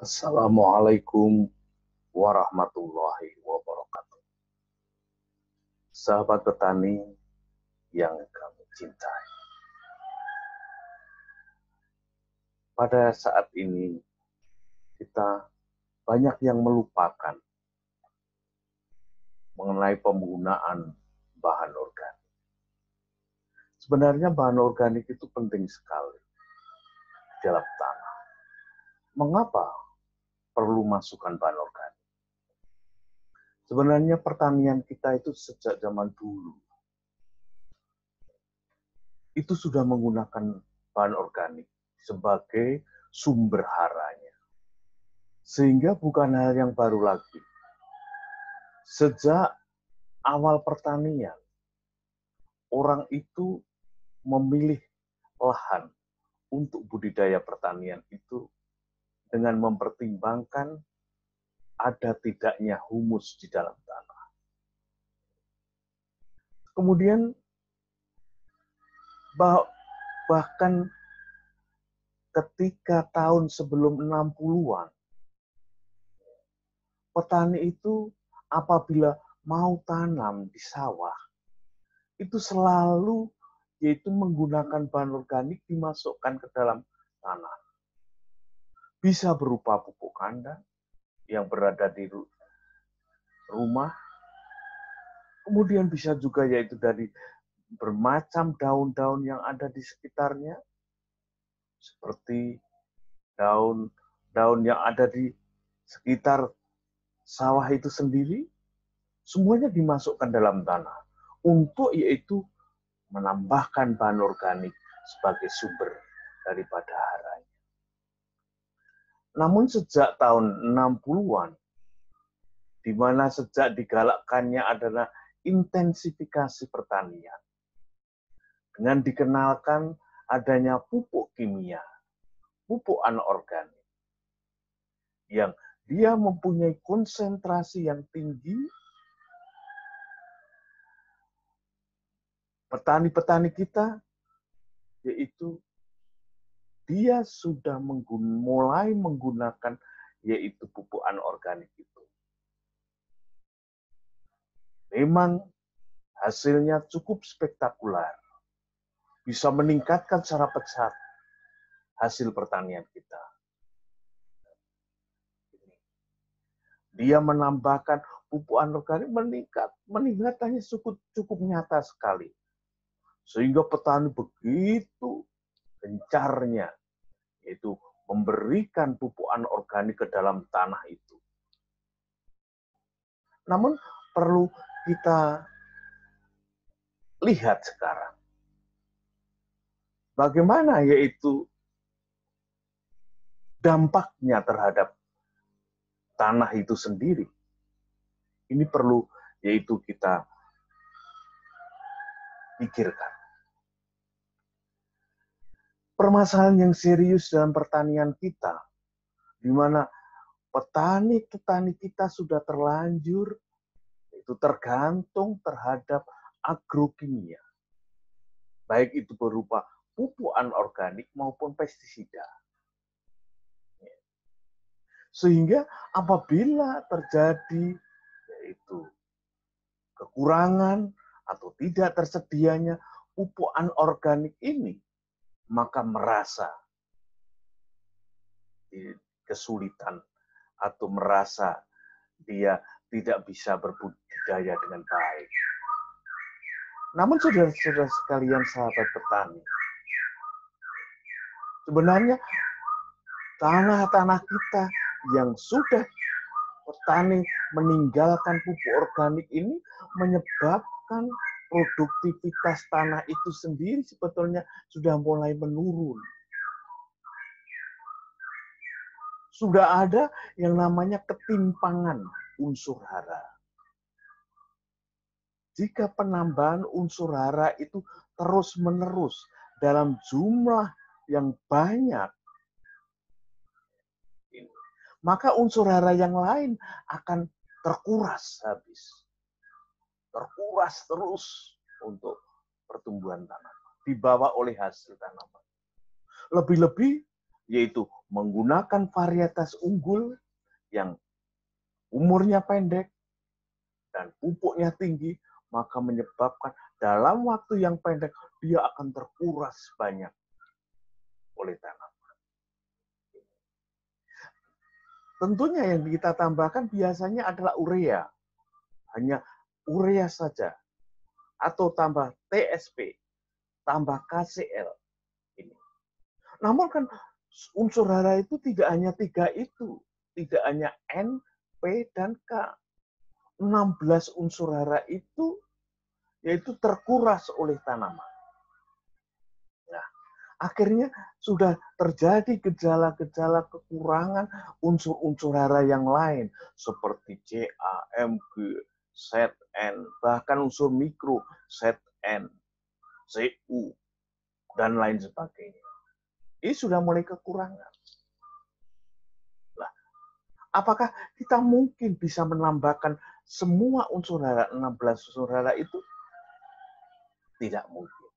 Assalamualaikum warahmatullahi wabarakatuh. Sahabat petani yang kami cintai. Pada saat ini kita banyak yang melupakan mengenai penggunaan bahan organik. Sebenarnya bahan organik itu penting sekali di dalam tanah. Mengapa perlu masukkan bahan organik? Sebenarnya pertanian kita itu sejak zaman dulu itu sudah menggunakan bahan organik sebagai sumber haranya. Sehingga bukan hal yang baru lagi. Sejak awal pertanian, orang itu memilih lahan untuk budidaya pertanian itu dengan mempertimbangkan ada tidaknya humus di dalam tanah. Kemudian bahkan ketika tahun sebelum 60-an, petani itu apabila mau tanam di sawah, itu selalu yaitu menggunakan bahan organik dimasukkan ke dalam tanah. Bisa berupa pupuk kandang yang berada di rumah, kemudian bisa juga yaitu dari bermacam daun-daun yang ada di sekitarnya, seperti daun-daun yang ada di sekitar sawah itu sendiri, semuanya dimasukkan dalam tanah untuk yaitu menambahkan bahan organik sebagai sumber daripada haranya. Namun sejak tahun 60-an, di mana sejak digalakkannya adalah intensifikasi pertanian, dengan dikenalkan adanya pupuk kimia, pupuk anorganik, yang dia mempunyai konsentrasi yang tinggi. Petani-petani kita, yaitu dia sudah mulai menggunakan yaitu pupuk anorganik itu. Memang hasilnya cukup spektakuler, bisa meningkatkan secara pesat hasil pertanian kita. Dia menambahkan pupuk anorganik meningkatannya cukup nyata sekali. Sehingga petani begitu gencarnya yaitu memberikan pupuk anorganik ke dalam tanah itu. Namun perlu kita lihat sekarang bagaimana yaitu dampaknya terhadap tanah itu sendiri. Ini perlu yaitu kita pikirkan. Permasalahan yang serius dalam pertanian kita, di mana petani-petani kita sudah terlanjur itu tergantung terhadap agrokimia, baik itu berupa pupuk anorganik maupun pestisida. Sehingga apabila terjadi yaitu kekurangan atau tidak tersedianya pupuk anorganik ini, maka merasa kesulitan atau merasa dia tidak bisa berbudidaya dengan baik. Namun saudara-saudara sekalian, sahabat petani, sebenarnya tanah-tanah kita yang sudah petani meninggalkan pupuk organik ini menyebabkan produktivitas tanah itu sendiri sebetulnya sudah mulai menurun. Sudah ada yang namanya ketimpangan unsur hara. Jika penambahan unsur hara itu terus-menerus dalam jumlah yang banyak, maka unsur hara yang lain akan terkuras habis. Terkuras terus untuk pertumbuhan tanaman, dibawa oleh hasil tanaman. Lebih-lebih yaitu menggunakan varietas unggul yang umurnya pendek dan pupuknya tinggi, maka menyebabkan dalam waktu yang pendek dia akan terkuras banyak oleh tanam. Tentunya yang kita tambahkan biasanya adalah urea. Hanya urea saja. Atau tambah TSP, tambah KCL. Ini. Namun kan unsur hara itu tidak hanya 3 itu. Tidak hanya N, P, dan K. 16 unsur hara itu yaitu terkuras oleh tanaman. Nah, akhirnya sudah terjadi gejala-gejala kekurangan unsur-unsur hara yang lain seperti Ca, Mg, Zn, bahkan unsur mikro Zn, Cu, dan lain sebagainya. Ini sudah mulai kekurangan. Nah, apakah kita mungkin bisa menambahkan semua unsur hara, 16 unsur hara itu? Tidak mungkin.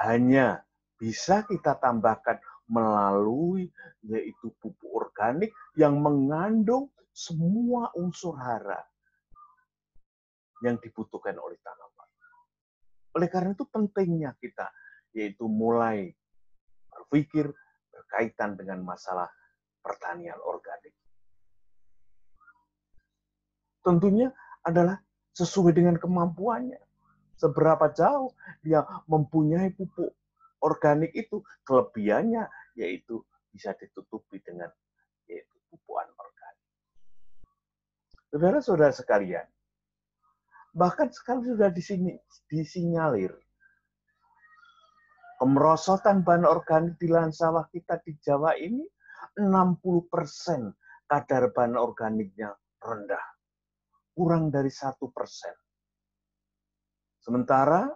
Hanya bisa kita tambahkan melalui yaitu pupuk organik yang mengandung semua unsur hara yang dibutuhkan oleh tanaman. Oleh karena itu pentingnya kita yaitu mulai berpikir berkaitan dengan masalah pertanian organik. Tentunya adalah sesuai dengan kemampuannya. Seberapa jauh dia mempunyai pupuk organik itu, kelebihannya yaitu bisa ditutupi dengan yaitu pupukan organik. Saudara-saudara sekalian, bahkan sekarang sudah disinyalir kemerosotan bahan organik di lahan sawah kita di Jawa ini 60% kadar bahan organiknya rendah, kurang dari 1%. Sementara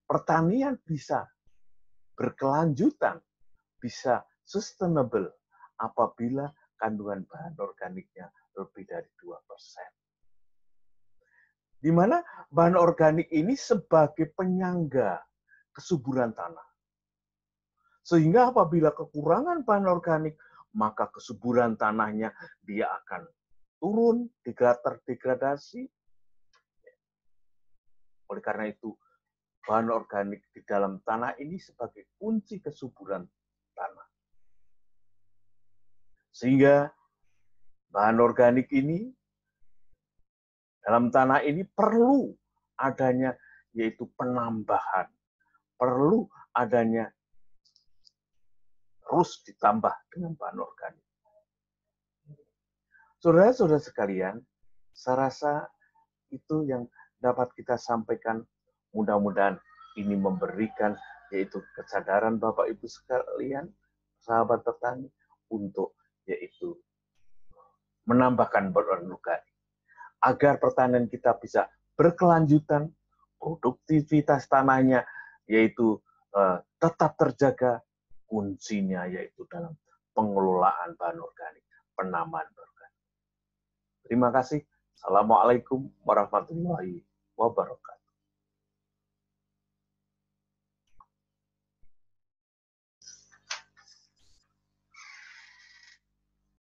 pertanian bisa berkelanjutan, bisa sustainable apabila kandungan bahan organiknya lebih dari 2%. Di mana bahan organik ini sebagai penyangga kesuburan tanah. Sehingga apabila kekurangan bahan organik, maka kesuburan tanahnya dia akan turun, terdegradasi. Oleh karena itu, bahan organik di dalam tanah ini sebagai kunci kesuburan tanah. Sehingga bahan organik ini dalam tanah ini perlu adanya yaitu penambahan, perlu adanya terus ditambah dengan bahan organik. Saudara-saudara sekalian, saya rasa itu yang dapat kita sampaikan. Mudah-mudahan ini memberikan yaitu kesadaran Bapak Ibu sekalian, sahabat petani, untuk yaitu menambahkan bahan organik. Agar pertanian kita bisa berkelanjutan, produktivitas tanahnya yaitu tetap terjaga, kuncinya yaitu dalam pengelolaan bahan organik, penanaman organik. Terima kasih. Assalamualaikum warahmatullahi wabarakatuh.